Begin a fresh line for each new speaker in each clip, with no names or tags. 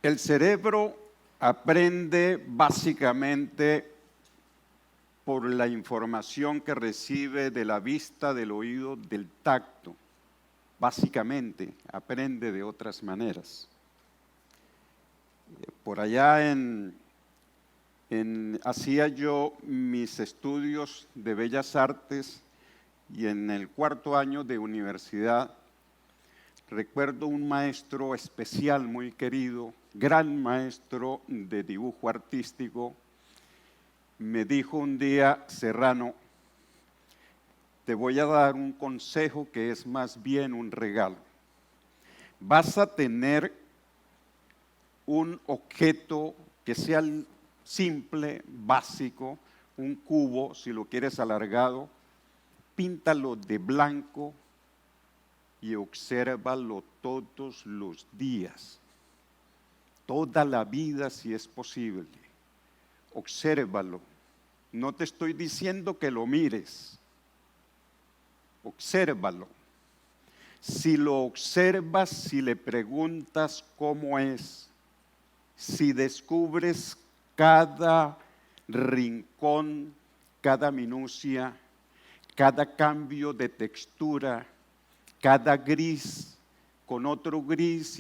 El cerebro aprende básicamente por la información que recibe de la vista, del oído, del tacto. Básicamente, aprende de otras maneras. Por allá hacía yo mis estudios de Bellas Artes y en el cuarto año de universidad recuerdo un maestro especial, muy querido, gran maestro de dibujo artístico, me dijo un día: Serrano, te voy a dar un consejo que es más bien un regalo. Vas a tener un objeto que sea simple, básico, un cubo, si lo quieres alargado, píntalo de blanco y obsérvalo todos los días, toda la vida si es posible. Obsérvalo. No te estoy diciendo que lo mires, obsérvalo. Si lo observas, si le preguntas cómo es, si descubres cada rincón, cada minucia, cada cambio de textura, cada gris con otro gris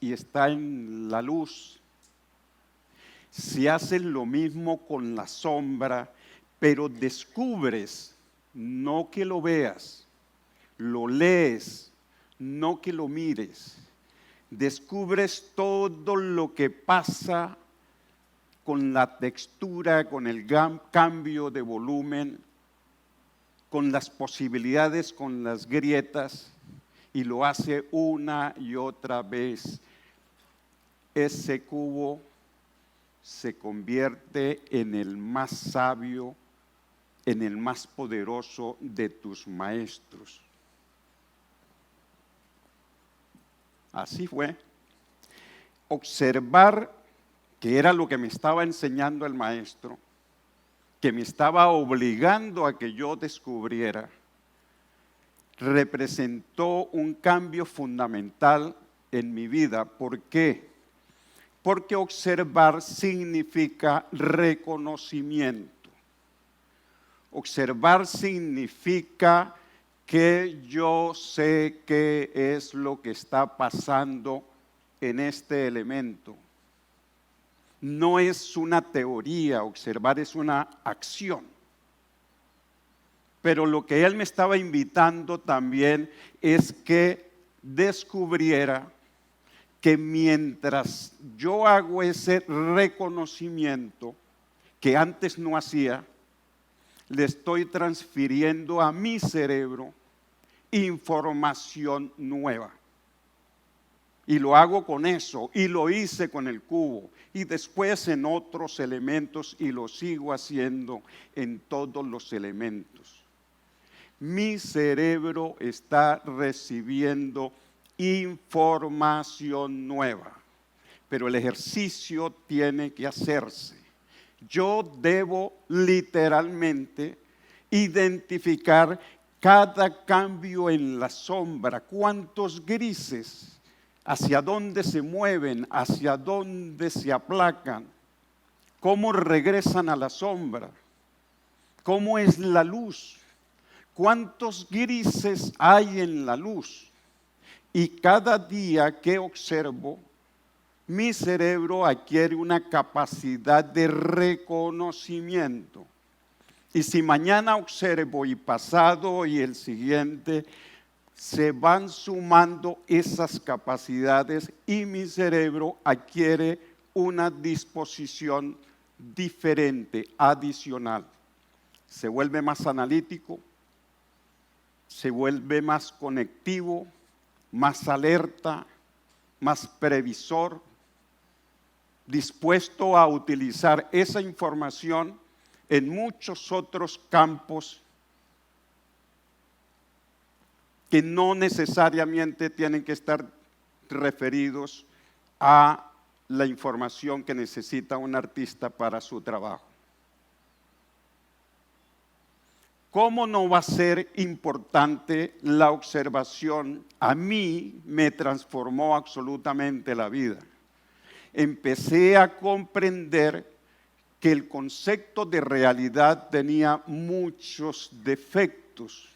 y está en la luz. Si haces lo mismo con la sombra, pero descubres, no que lo veas, lo lees, no que lo mires, descubres todo lo que pasa con la textura, con el cambio de volumen, con las posibilidades, con las grietas, y lo hace una y otra vez. Ese cubo se convierte en el más sabio, en el más poderoso de tus maestros. Así fue. Observar, que era lo que me estaba enseñando el maestro, que me estaba obligando a que yo descubriera, representó un cambio fundamental en mi vida. ¿Por qué? Porque observar significa reconocimiento. Observar significa que yo sé qué es lo que está pasando en este elemento. No es una teoría, observar es una acción. Pero lo que él me estaba invitando también es que descubriera que mientras yo hago ese reconocimiento que antes no hacía, le estoy transfiriendo a mi cerebro información nueva. Y lo hago con eso, y lo hice con el cubo, y después en otros elementos, y lo sigo haciendo en todos los elementos. Mi cerebro está recibiendo información nueva, pero el ejercicio tiene que hacerse. Yo debo literalmente identificar cada cambio en la sombra, cuántos grises, hacia dónde se mueven, hacia dónde se aplacan, cómo regresan a la sombra, cómo es la luz, cuántos grises hay en la luz. Y cada día que observo, mi cerebro adquiere una capacidad de reconocimiento. Y si mañana observo y pasado y el siguiente, se van sumando esas capacidades y mi cerebro adquiere una disposición diferente, adicional. Se vuelve más analítico, se vuelve más conectivo, más alerta, más previsor, dispuesto a utilizar esa información en muchos otros campos que no necesariamente tienen que estar referidos a la información que necesita un artista para su trabajo. ¿Cómo no va a ser importante la observación? A mí me transformó absolutamente la vida. empecé a comprender que el concepto de realidad tenía muchos defectos,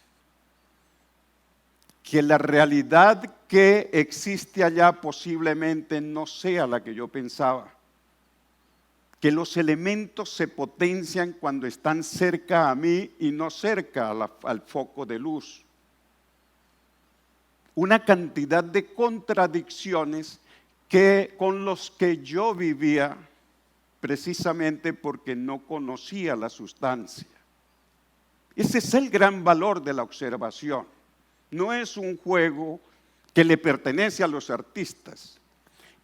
que la realidad que existe allá posiblemente no sea la que yo pensaba, que los elementos se potencian cuando están cerca a mí y no cerca al foco de luz. Una cantidad de contradicciones con los que yo vivía precisamente porque no conocía la sustancia. Ese es el gran valor de la observación. No es un juego que le pertenece a los artistas.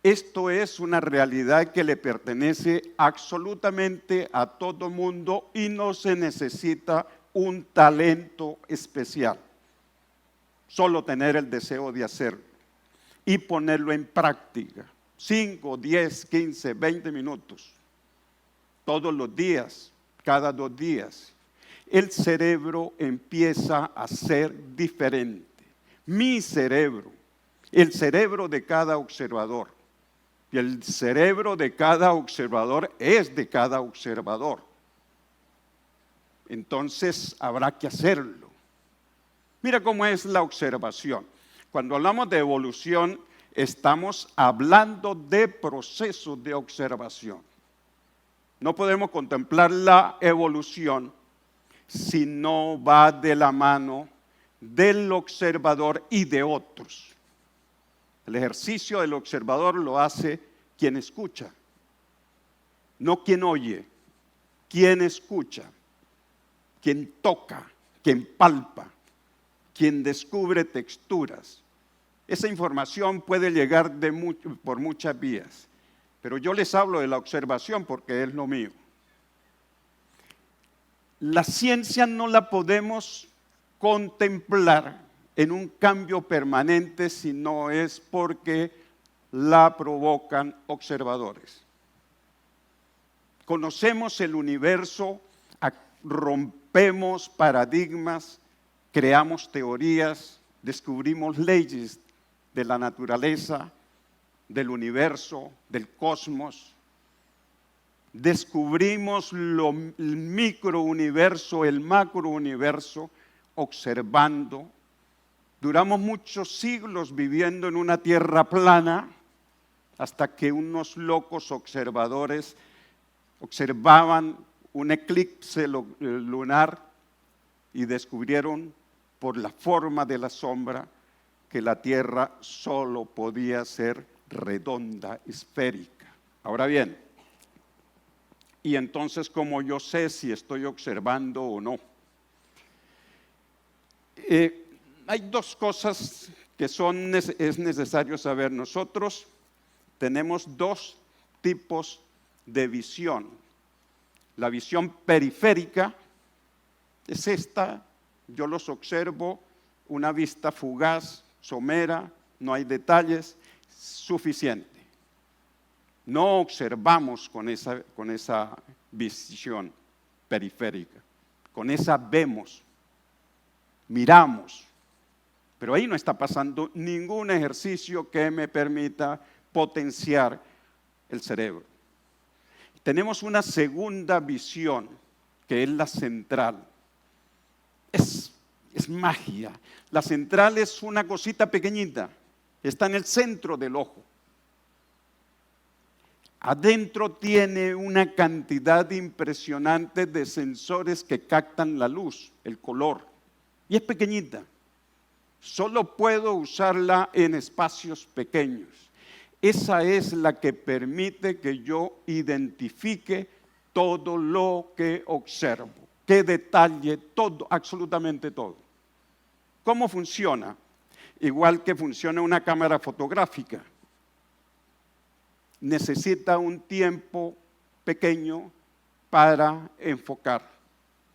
Esto es una realidad que le pertenece absolutamente a todo mundo y no se necesita un talento especial. Solo tener el deseo de hacerlo y ponerlo en práctica. 5, 10, 15, 20 minutos. Todos los días, cada 2 días. El cerebro empieza a ser diferente. Mi cerebro, el cerebro de cada observador. Y el cerebro de cada observador es de cada observador. Entonces habrá que hacerlo. Mira cómo es la observación. Cuando hablamos de evolución, estamos hablando de procesos de observación. No podemos contemplar la evolución si no va de la mano del observador y de otros. El ejercicio del observador lo hace quien escucha, no quien oye, quien escucha, quien toca, quien palpa, quien descubre texturas. Esa información puede llegar por muchas vías, pero yo les hablo de la observación porque es lo mío. La ciencia no la podemos contemplar en un cambio permanente si no es porque la provocan observadores. Conocemos el universo, rompemos paradigmas, creamos teorías, descubrimos leyes de la naturaleza, del universo, del cosmos. Descubrimos el microuniverso, el macrouniverso, observando. Duramos muchos siglos viviendo en una tierra plana hasta que unos locos observadores observaban un eclipse lunar y descubrieron por la forma de la sombra que la tierra solo podía ser redonda, esférica. Ahora bien, y entonces, ¿cómo yo sé si estoy observando o no? Hay 2 cosas que es necesario saber. Nosotros tenemos 2 tipos de visión. La visión periférica es esta, yo los observo, una vista fugaz, somera, no hay detalles, suficiente. No observamos con esa visión periférica, con esa vemos, miramos, pero ahí no está pasando ningún ejercicio que me permita potenciar el cerebro. Tenemos una segunda visión, que es la central. Es magia. La central es una cosita pequeñita, está en el centro del ojo. Adentro tiene una cantidad impresionante de sensores que captan la luz, el color, y es pequeñita. Solo puedo usarla en espacios pequeños. Esa es la que permite que yo identifique todo lo que observo, que detalle todo, absolutamente todo. ¿Cómo funciona? Igual que funciona una cámara fotográfica. Necesita un tiempo pequeño para enfocar.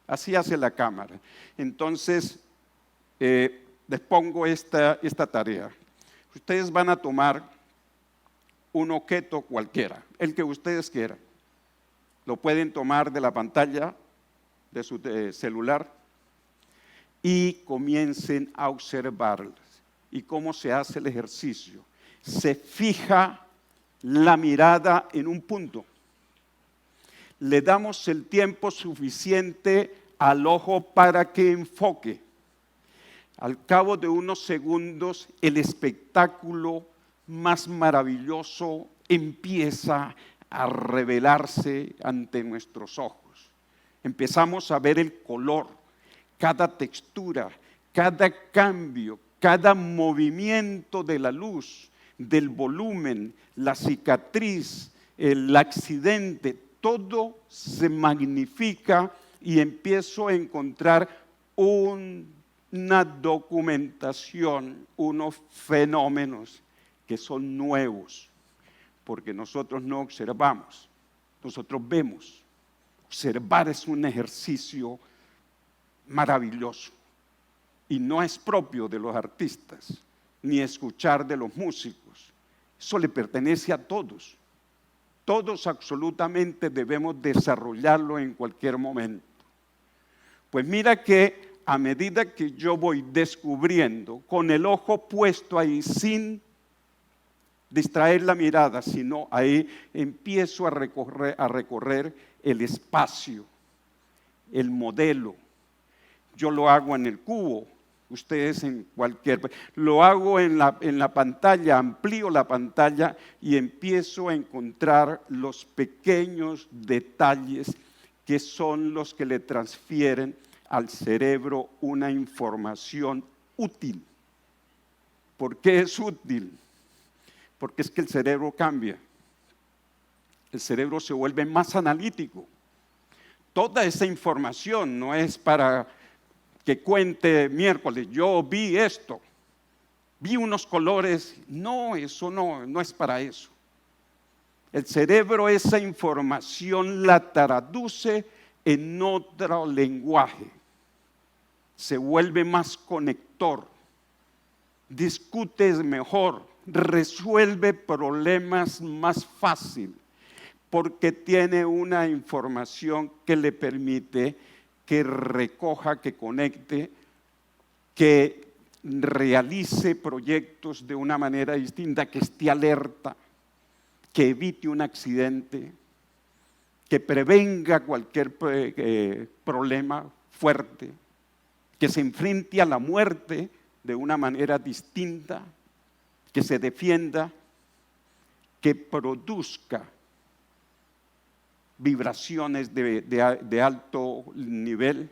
Así hace la cámara. Entonces, les pongo esta tarea. Ustedes van a tomar un objeto cualquiera, el que ustedes quieran. Lo pueden tomar de la pantalla de su celular y comiencen a observarlas. ¿Y cómo se hace el ejercicio? Se fija la mirada en un punto. Le damos el tiempo suficiente al ojo para que enfoque. Al cabo de unos segundos, el espectáculo más maravilloso empieza a revelarse ante nuestros ojos. Empezamos a ver el color, cada textura, cada cambio, cada movimiento de la luz, del volumen, la cicatriz, el accidente, todo se magnifica y empiezo a encontrar una documentación, unos fenómenos que son nuevos, porque nosotros no observamos, nosotros vemos. Observar es un ejercicio maravilloso y no es propio de los artistas, ni escuchar de los músicos. Eso le pertenece a todos. Todos absolutamente debemos desarrollarlo en cualquier momento. Pues mira que a medida que yo voy descubriendo, con el ojo puesto ahí, sin distraer la mirada, sino ahí empiezo a recorrer el espacio, el modelo. Yo lo hago en el cubo, ustedes en cualquier, lo hago en la pantalla, amplío la pantalla y empiezo a encontrar los pequeños detalles que son los que le transfieren al cerebro una información útil. ¿Por qué es útil? Porque es que el cerebro cambia. El cerebro se vuelve más analítico. Toda esa información no es para que cuente miércoles, yo vi esto, vi unos colores. No, eso no es para eso. El cerebro esa información la traduce en otro lenguaje. Se vuelve más conector, discute mejor, resuelve problemas más fácil, porque tiene una información que le permite que recoja, que conecte, que realice proyectos de una manera distinta, que esté alerta, que evite un accidente, que prevenga cualquier problema fuerte, que se enfrente a la muerte de una manera distinta, que se defienda, que produzca vibraciones de alto nivel.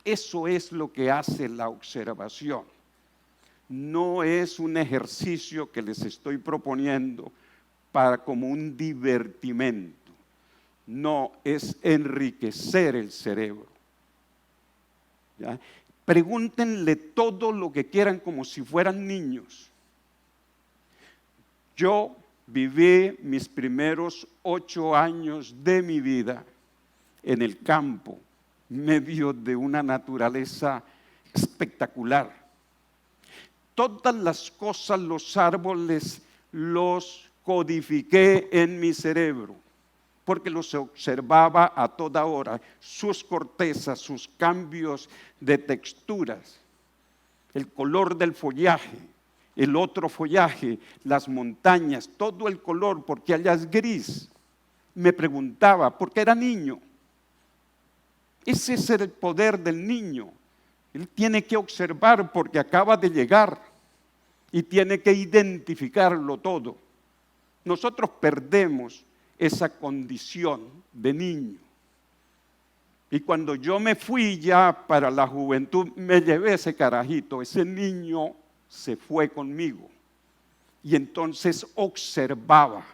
Eso es lo que hace la observación. No es un ejercicio que les estoy proponiendo como un divertimento. No, es enriquecer el cerebro. ¿Ya? Pregúntenle todo lo que quieran como si fueran niños. Yo viví mis primeros 8 años de mi vida en el campo, medio de una naturaleza espectacular. Todas las cosas, los árboles, los codifiqué en mi cerebro, porque los observaba a toda hora, sus cortezas, sus cambios de texturas, el color del follaje, el otro follaje, las montañas, todo el color, porque allá es gris. Me preguntaba, porque era niño. Ese es el poder del niño. Él tiene que observar porque acaba de llegar y tiene que identificarlo todo. Nosotros perdemos esa condición de niño. Y cuando yo me fui ya para la juventud, me llevé ese carajito, ese niño se fue conmigo. Y entonces observaba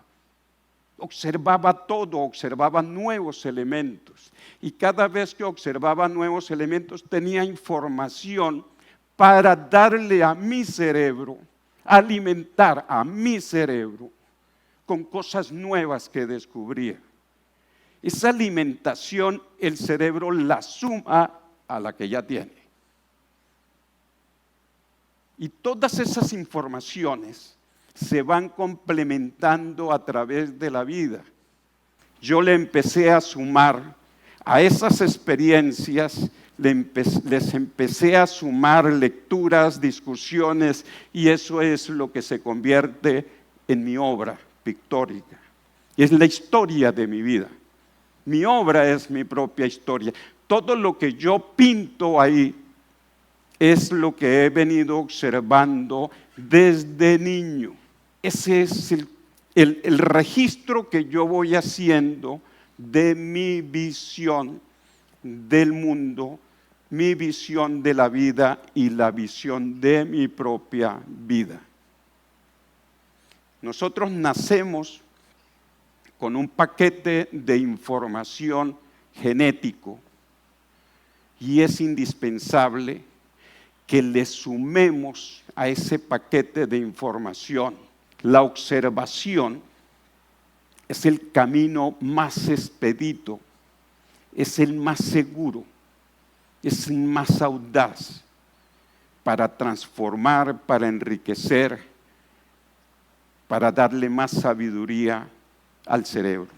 todo, observaba nuevos elementos. Y cada vez que observaba nuevos elementos tenía información para darle a mi cerebro, alimentar a mi cerebro con cosas nuevas que descubría. Esa alimentación el cerebro la suma a la que ya tiene. Y todas esas informaciones se van complementando a través de la vida. Yo le empecé a sumar a esas experiencias, les empecé a sumar lecturas, discusiones, y eso es lo que se convierte en mi obra pictórica. Es la historia de mi vida. Mi obra es mi propia historia. Todo lo que yo pinto ahí es lo que he venido observando desde niño. Ese es el registro que yo voy haciendo de mi visión del mundo, mi visión de la vida y la visión de mi propia vida. Nosotros nacemos con un paquete de información genético y es indispensable que le sumemos a ese paquete de información. La observación es el camino más expedito, es el más seguro, es el más audaz para transformar, para enriquecer, para darle más sabiduría al cerebro.